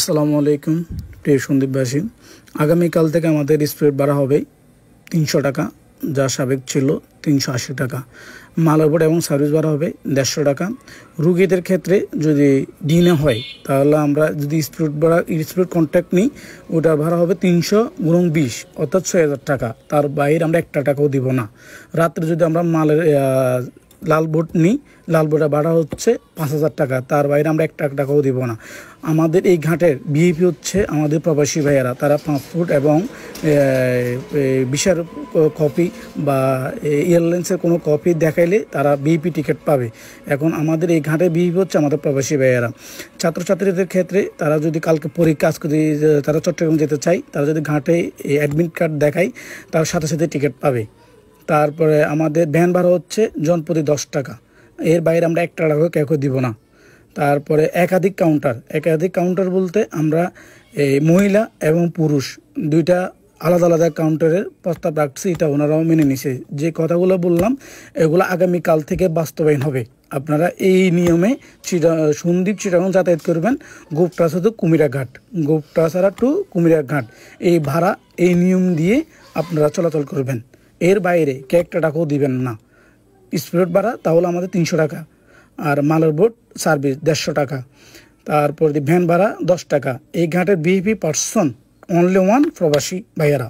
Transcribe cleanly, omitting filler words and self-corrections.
আসসালামু আলাইকুম প্রিয় সন্দীপবাসী। আগামীকাল থেকে আমাদের স্পিড বাড়া হবে 300 টাকা, যা সাবেক ছিল 380 টাকা। মাল ওভার এবং সার্ভিস ভাড়া হবে 150 টাকা। রুগীদের ক্ষেত্রে যদি দিনে হয় তাহলে আমরা যদি স্পিড কন্ট্যাক্ট নিই, ওটার ভাড়া হবে 300 × 20 অর্থাৎ 6000 টাকা। তার বাইরে আমরা 1 টাকাও দিব না। রাত্রে যদি আমরা মালের লাল বোর্ড নিই, লাল বোর্ডের ভাড়া হচ্ছে 5000 টাকা, তার বাইরে আমরা 1 টাকাও দিব না। আমাদের এই ঘাটের ভিআইপি হচ্ছে আমাদের প্রবাসী ভাইয়েরা, তারা পাসপোর্ট এবং ভিসার কপি বা এয়ারলাইন্সের কোনো কপি দেখাইলে তারা ভিআইপি টিকিট পাবে। এখন আমাদের এই ঘাটের ভিআইপি হচ্ছে আমাদের প্রবাসী ভাইয়েরা। ছাত্রছাত্রীদের ক্ষেত্রে তারা যদি কালকে পরীক্ষা আজকে যদি তারা চট্টগ্রাম যেতে চায়, তারা যদি ঘাটে অ্যাডমিট কার্ড দেখায় তার সাথে সাথে টিকিট পাবে। তারপরে আমাদের ভ্যান ভাড়া হচ্ছে জনপ্রতি 10 টাকা, এর বাইরে আমরা 1 টাকা কেউ দিব না। তারপরে একাধিক কাউন্টার বলতে আমরা মহিলা এবং পুরুষ দুইটা আলাদা আলাদা কাউন্টারের প্রস্তাব রাখছি, এটা ওনারাও মেনে নিছে। যে কথাগুলো বললাম এগুলো আগামীকাল থেকে বাস্তবায়ন হবে। আপনারা এই নিয়মে সন্দ্বীপ চিটাগং যাতায়াত করবেন। গোপটাসা টু কুমিরাঘাট, গোপটাসা টু কুমিরাঘাট, এই ভাড়া এই নিয়ম দিয়ে আপনারা চলাচল করবেন। এর বাইরে কে 1 টাকাও দিবেন না। স্পিড ভাড়া তাহলে আমাদের 300 টাকা, আর মালের বোট সার্ভিস 150 টাকা। তারপর ভ্যান ভাড়া 10 টাকা। এই ঘাটের ভিআইপি পার্সন অনলি ওয়ান প্রবাসী ভাইয়েরা।